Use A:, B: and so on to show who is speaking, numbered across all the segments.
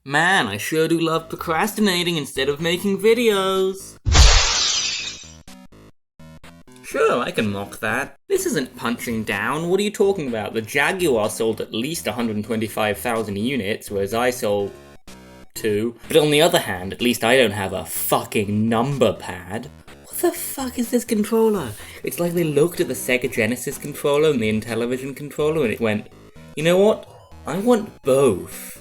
A: Man, I sure do love procrastinating instead of making videos. Sure, I can mock that. This isn't punching down, what are you talking about? The Jaguar sold at least 125,000 units, whereas I sold 2. But on the other hand, at least I don't have a fucking number pad. What the fuck is this controller? It's like they looked at the Sega Genesis controller and the Intellivision controller and it went, you know what? I want both.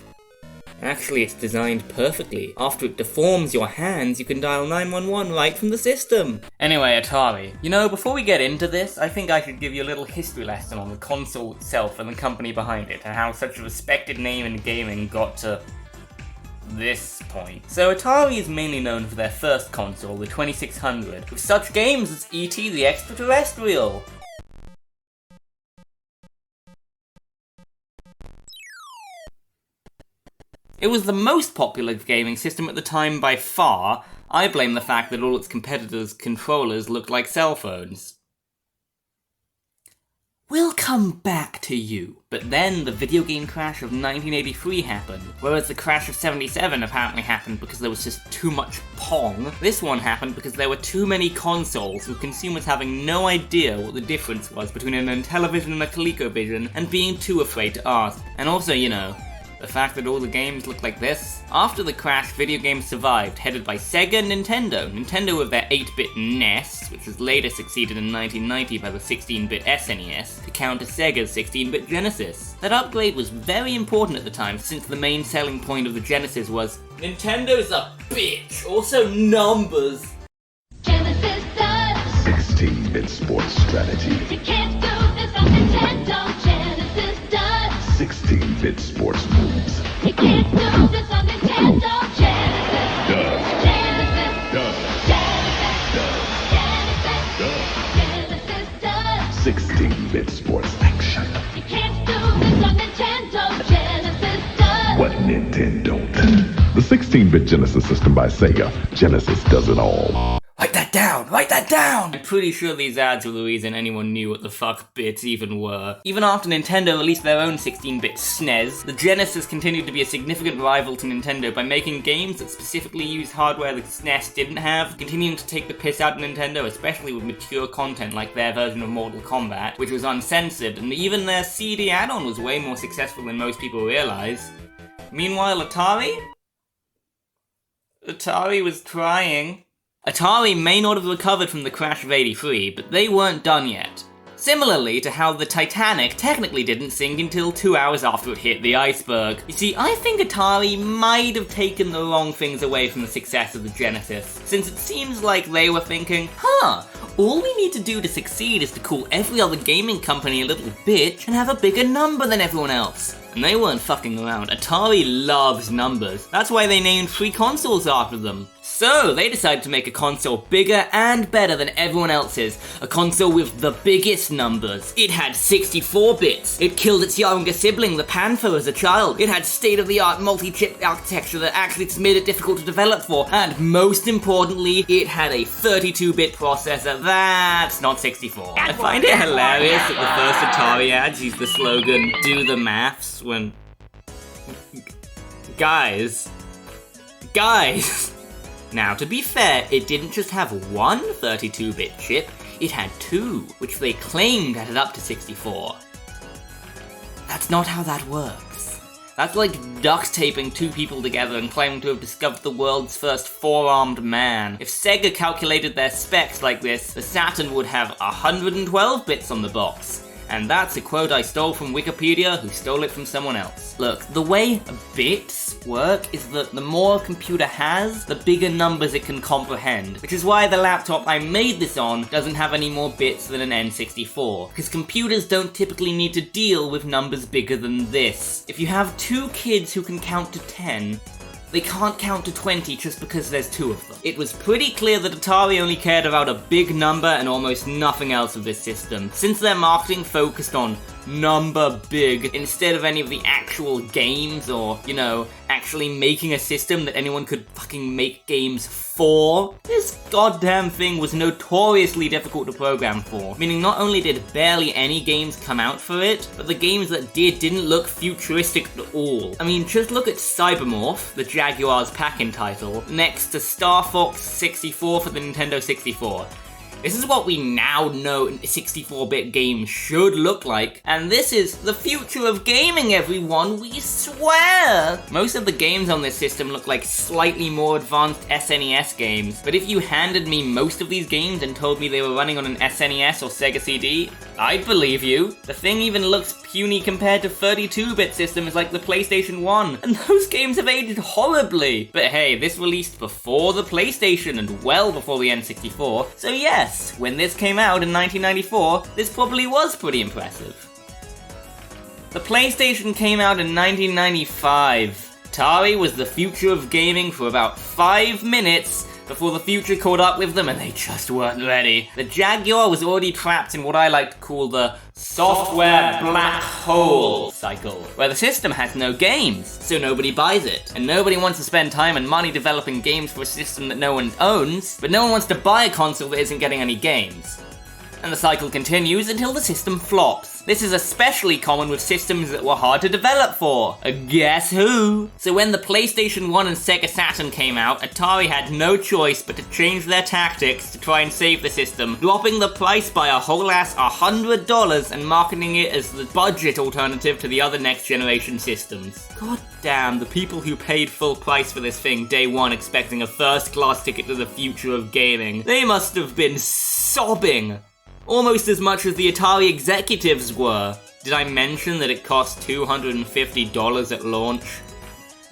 A: Actually, it's designed perfectly. After it deforms your hands, you can dial 911 right from the system. Anyway, Atari, you know, before we get into this, I think I should give you a little history lesson on the console itself and the company behind it, and how such a respected name in gaming got to this point. So Atari is mainly known for their first console, the 2600, with such games as E.T. the Extraterrestrial. It was the most popular gaming system at the time by far. I blame the fact that all its competitors' controllers looked like cell phones. We'll come back to you. But then the video game crash of 1983 happened, whereas the crash of 77 apparently happened because there was just too much Pong. This one happened because there were too many consoles, with consumers having no idea what the difference was between an Intellivision and a ColecoVision, and being too afraid to ask. And also, you know, the fact that all the games look like this. After the crash, video games survived, headed by Sega and Nintendo. Nintendo with their 8-bit NES, which was later succeeded in 1990 by the 16-bit SNES, to counter Sega's 16-bit Genesis. That upgrade was very important at the time, since the main selling point of the Genesis was, Nintendo's a bitch, also numbers.
B: Genesis does
C: 16-bit sports strategy.
B: You can't do this on Nintendo. Genesis does
C: 16-bit sports moves.
B: You can't do this on Nintendo. Genesis
C: Does.
B: Genesis
C: Does.
B: Genesis does
C: 16-bit sports action.
B: You can't do this on Nintendo. Genesis does
C: What Nintendo don't. The 16-bit Genesis system by Sega. Genesis does it all.
A: Write that down! Write that down! I'm pretty sure these ads were the reason anyone knew what the fuck bits even were. Even after Nintendo released their own 16-bit SNES, the Genesis continued to be a significant rival to Nintendo by making games that specifically used hardware the SNES didn't have, continuing to take the piss out of Nintendo, especially with mature content like their version of Mortal Kombat, which was uncensored, and even their CD add-on was way more successful than most people realize. Meanwhile, Atari was trying. Atari may not have recovered from the crash of 83, but they weren't done yet. Similarly to how the Titanic technically didn't sink until 2 hours after it hit the iceberg. You see, I think Atari might have taken the wrong things away from the success of the Genesis, since it seems like they were thinking, all we need to do to succeed is to call every other gaming company a little bitch and have a bigger number than everyone else. And they weren't fucking around. Atari loves numbers. That's why they named 3 consoles after them. So, they decided to make a console bigger and better than everyone else's. A console with the biggest numbers. It had 64 bits. It killed its younger sibling, the Panther, as a child. It had state-of-the-art multi-chip architecture that actually just made it difficult to develop for. And most importantly, it had a 32-bit processor that's not 64. I find it hilarious that the first Atari ads use the slogan, "Do the maths," when... Guys. Now, to be fair, it didn't just have one 32-bit chip, it had 2, which they claimed added up to 64. That's not how that works. That's like duct taping 2 people together and claiming to have discovered the world's first 4-armed man. If Sega calculated their specs like this, the Saturn would have 112 bits on the box. And that's a quote I stole from Wikipedia, who stole it from someone else. Look, the way bits work is that the more a computer has, the bigger numbers it can comprehend. Which is why the laptop I made this on doesn't have any more bits than an N64. Because computers don't typically need to deal with numbers bigger than this. If you have 2 kids who can count to 10, they can't count to 20 just because there's 2 of them. It was pretty clear that Atari only cared about a big number and almost nothing else of this system, since their marketing focused on number big instead of any of the actual games or, you know, actually making a system that anyone could fucking make games for. This goddamn thing was notoriously difficult to program for, meaning not only did barely any games come out for it, but the games that didn't look futuristic at all. I mean, just look at Cybermorph, the Jaguar's pack-in title, next to Star Fox 64 for the Nintendo 64. This is what we now know 64-bit games should look like, and this is the future of gaming, everyone, we swear! Most of the games on this system look like slightly more advanced SNES games, but if you handed me most of these games and told me they were running on an SNES or Sega CD, I'd believe you. The thing even looks puny compared to 32-bit systems like the PlayStation 1, and those games have aged horribly. But hey, this released before the PlayStation and well before the N64, so yes, when this came out in 1994, this probably was pretty impressive. The PlayStation came out in 1995. Atari was the future of gaming for about 5 minutes before the future caught up with them and they just weren't ready. The Jaguar was already trapped in what I like to call the software black hole cycle, where the system has no games, so nobody buys it. And nobody wants to spend time and money developing games for a system that no one owns, but no one wants to buy a console that isn't getting any games. And the cycle continues until the system flops. This is especially common with systems that were hard to develop for. Guess who? So when the PlayStation 1 and Sega Saturn came out, Atari had no choice but to change their tactics to try and save the system, dropping the price by a whole ass $100 and marketing it as the budget alternative to the other next generation systems. God damn, the people who paid full price for this thing day one expecting a first class ticket to the future of gaming, they must have been sobbing. Almost as much as the Atari executives were. Did I mention that it cost $250 at launch?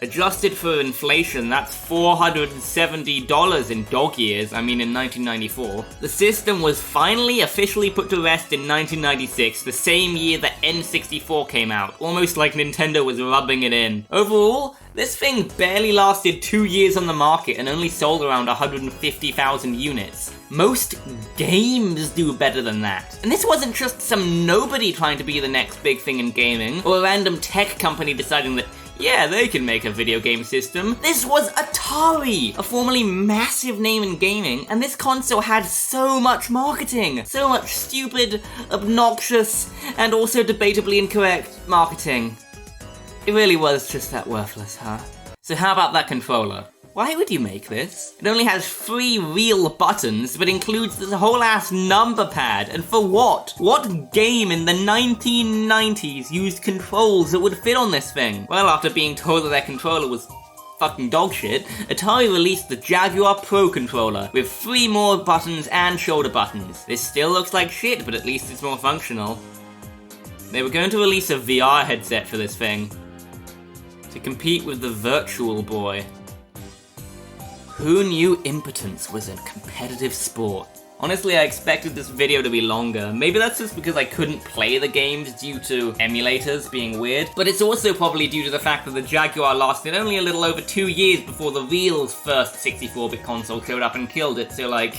A: Adjusted for inflation, that's $470 in dog years, in 1994. The system was finally officially put to rest in 1996, the same year that N64 came out, almost like Nintendo was rubbing it in. Overall, this thing barely lasted 2 years on the market and only sold around 150,000 units. Most games do better than that. And this wasn't just some nobody trying to be the next big thing in gaming, or a random tech company deciding that yeah, they can make a video game system. This was Atari, a formerly massive name in gaming, and this console had so much marketing, so much stupid, obnoxious, and also debatably incorrect marketing. It really was just that worthless, huh? So how about that controller? Why would you make this? It only has 3 real buttons, but includes this whole ass number pad, and for what? What game in the 1990s used controls that would fit on this thing? Well, after being told that their controller was fucking dog shit, Atari released the Jaguar Pro controller, with 3 more buttons and shoulder buttons. This still looks like shit, but at least it's more functional. They were going to release a VR headset for this thing, to compete with the Virtual Boy. Who knew impotence was a competitive sport? Honestly, I expected this video to be longer. Maybe that's just because I couldn't play the games due to emulators being weird, but it's also probably due to the fact that the Jaguar lasted only a little over 2 years before the real first 64-bit console showed up and killed it, so like...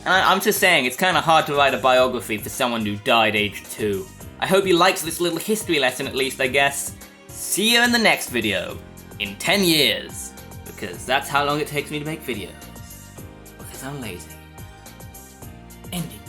A: I'm just saying, it's kinda hard to write a biography for someone who died age 2. I hope you liked this little history lesson at least, I guess. See you in the next video. In 10 years. Because that's how long it takes me to make videos. Because I'm lazy. Ending.